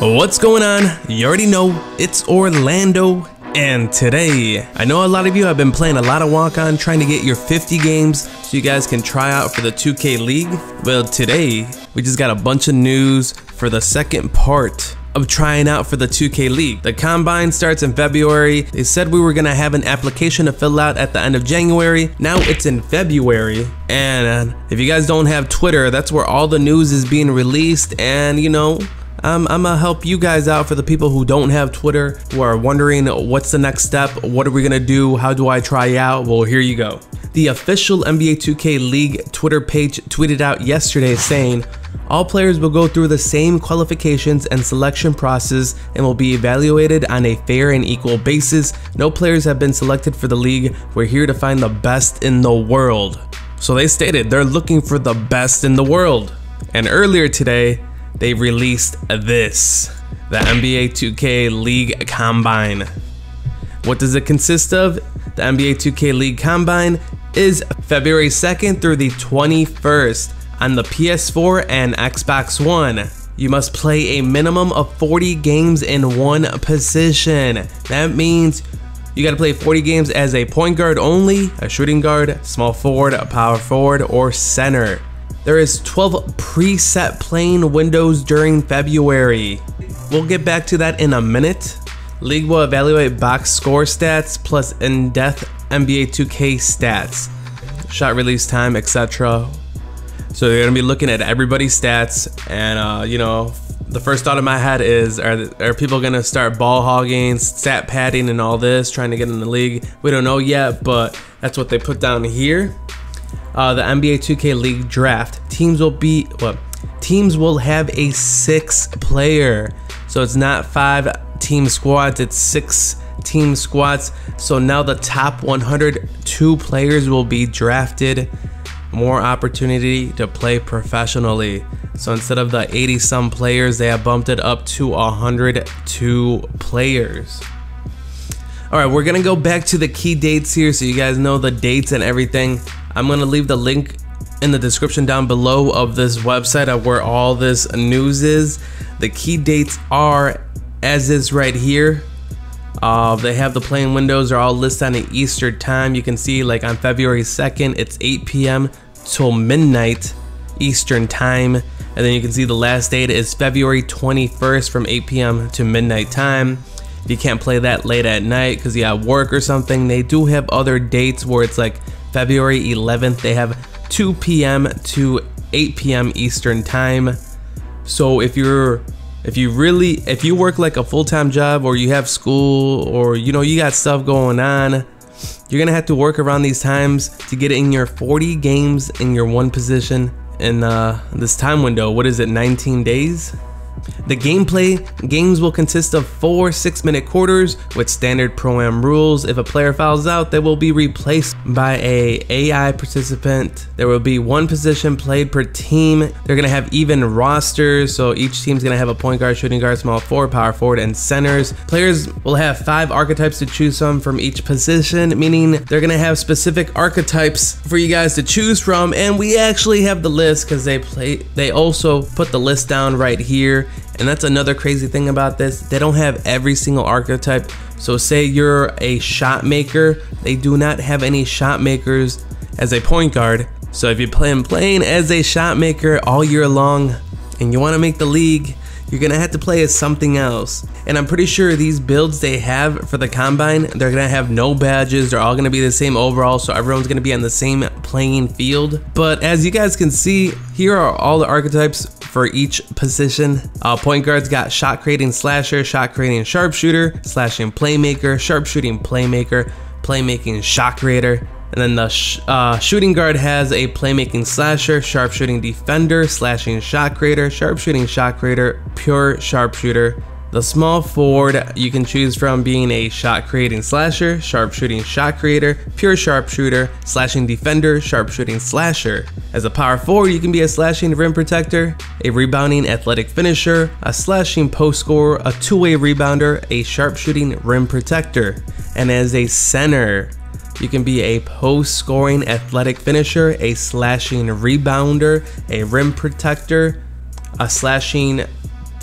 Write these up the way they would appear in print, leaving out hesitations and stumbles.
What's going on? You already know, it's Orlando, and today, I know a lot of you have been playing a lot of walk-on trying to get your 50 games so you guys can try out for the 2K League. Well, today, we just got a bunch of news for the second part of trying out for the 2K League. The combine starts in February. They said we were gonna have an application to fill out at the end of January. Now it's in February. And if you guys don't have Twitter, that's where all the news is being released. And you know, I'm gonna help you guys out for the people who don't have Twitter, who are wondering what's the next step, what are we gonna do, how do I try out? Well, here you go. The official NBA 2K League Twitter page tweeted out yesterday saying, all players will go through the same qualifications and selection process and will be evaluated on a fair and equal basis. No players have been selected for the league. We're here to find the best in the world. So they stated they're looking for the best in the world. And earlier today, they released this, the NBA 2K League Combine. What does it consist of? The NBA 2K League Combine is February 2nd through the 21st on the PS4 and Xbox One. You must play a minimum of 40 games in one position. That means you gotta play 40 games as a point guard only, a shooting guard, small forward, a power forward, or center. There is 12 preset playing windows during February. We'll get back to that in a minute. League will evaluate box score stats plus in-depth NBA 2K stats, shot release time, etc. So you're gonna be looking at everybody's stats, and you know, the first thought in my head is, are people gonna start ball hogging, stat padding, and all this, trying to get in the league? We don't know yet, but that's what they put down here. The NBA 2K League draft. Teams will have a 6-player. So it's not 5 team squads, it's 6 team squads. So now the top 102 players will be drafted. More opportunity to play professionally. So instead of the 80 some players, they have bumped it up to 102 players. All right, we're gonna go back to the key dates here so you guys know the dates and everything. I'm gonna leave the link in the description down below of this website of where all this news is. The key dates are as is right here. They have the playing windows are all listed on the Eastern time. You can see like on February 2nd, it's 8 p.m. till midnight Eastern time. And then you can see the last date is February 21st from 8 p.m. to midnight time. If you can't play that late at night because you have work or something, they do have other dates where it's like February 11th, they have 2 p.m. to 8 p.m. Eastern time. So if you work like a full-time job, or you have school, or you know, you got stuff going on, you're gonna have to work around these times to get in your 40 games in your one position in this time window. What is it, 19 days? The games will consist of 4 6-minute quarters with standard pro-am rules. If a player fouls out, they will be replaced by a AI participant. There will be 1 position played per team. They're gonna have even rosters, so each team's gonna have a point guard, shooting guard, small forward, power forward, and centers. Players will have 5 archetypes to choose from each position, meaning they're gonna have specific archetypes for you guys to choose from, and we actually have the list because they also put the list down right here. And that's another crazy thing about this. They don't have every single archetype. So say you're a shot maker, they do not have any shot makers as a point guard. So if you're playing as a shot maker all year long and you want to make the league, you're gonna have to play as something else. And I'm pretty sure these builds they have for the combine, they're gonna have no badges. They're all gonna be the same overall, so everyone's gonna be on the same playing field. But as you guys can see, here are all the archetypes for each position. Point guards got shot creating slasher, shot creating sharpshooter, slashing playmaker, sharpshooting playmaker, playmaking shot creator. And then the shooting guard has a playmaking slasher, sharpshooting defender, slashing shot creator, sharpshooting shot creator, pure sharpshooter. The small forward you can choose from being a shot creating slasher, sharpshooting shot creator, pure sharpshooter, slashing defender, sharpshooting slasher. As a power forward, you can be a slashing rim protector, a rebounding athletic finisher, a slashing post scorer, a two-way rebounder, a sharpshooting rim protector. And as a center, you can be a post scoring athletic finisher, a slashing rebounder, a rim protector, a slashing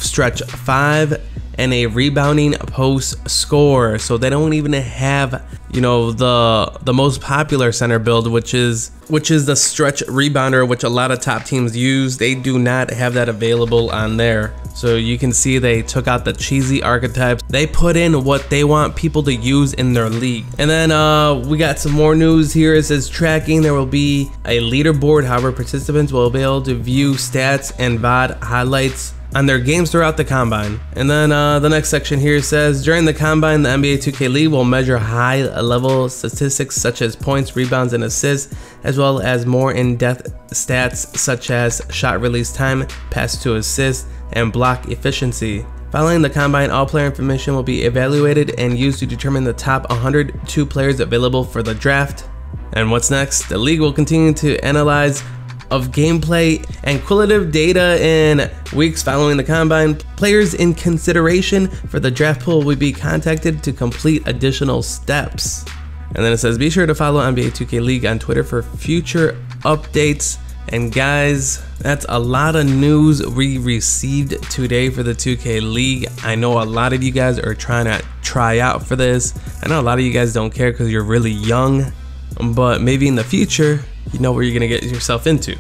stretch 5 and a rebounding post score. So they don't even have, you know, the most popular center build, which is the stretch rebounder, which a lot of top teams use. They do not have that available on there. So you can see they took out the cheesy archetypes. They put in what they want people to use in their league. And then we got some more news here. It says tracking. There will be a leaderboard. However, participants will be able to view stats and VOD highlights on their games throughout the combine. And then the next section here says during the combine, the NBA 2K League will measure high level statistics such as points, rebounds, and assists, as well as more in-depth stats such as shot release time, pass to assist, and block efficiency. Following the combine, all player information will be evaluated and used to determine the top 102 players available for the draft. And what's next? The league will continue to analyze of gameplay and qualitative data in weeks following the combine. Players in consideration for the draft pool will be contacted to complete additional steps. And then it says be sure to follow NBA 2K League on Twitter for future updates. And guys, that's a lot of news we received today for the 2K League. I know a lot of you guys are trying to try out for this. I know a lot of you guys don't care because you're really young, but maybe in the future you know where you're gonna get yourself into.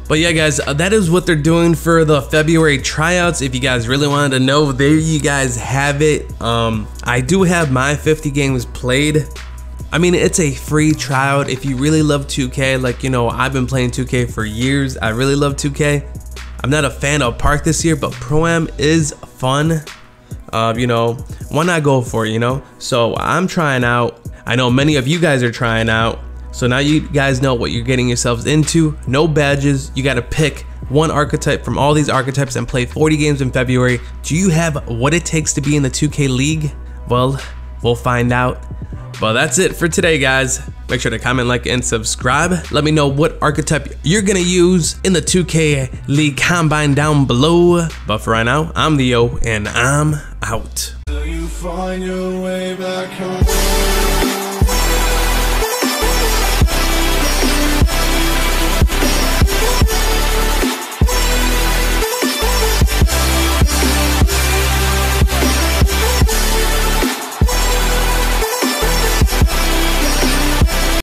But yeah guys, that is what they're doing for the February tryouts. If you guys really wanted to know, there you guys have it. I do have my 50 games played. I mean, it's a free tryout. If you really love 2K, like, you know, I've been playing 2K for years. I really love 2K. I'm not a fan of Park this year, but Pro-Am is fun. You know, why not go for it, you know? So I'm trying out. I know many of you guys are trying out. So now you guys know what you're getting yourselves into. No badges. You got to pick one archetype from all these archetypes and play 40 games in February. Do you have what it takes to be in the 2K League? Well, we'll find out. Well, that's it for today, guys. Make sure to comment, like, and subscribe. Let me know what archetype you're gonna use in the 2K League Combine down below. But for right now, I'm Theo, and I'm out. You find your way back home.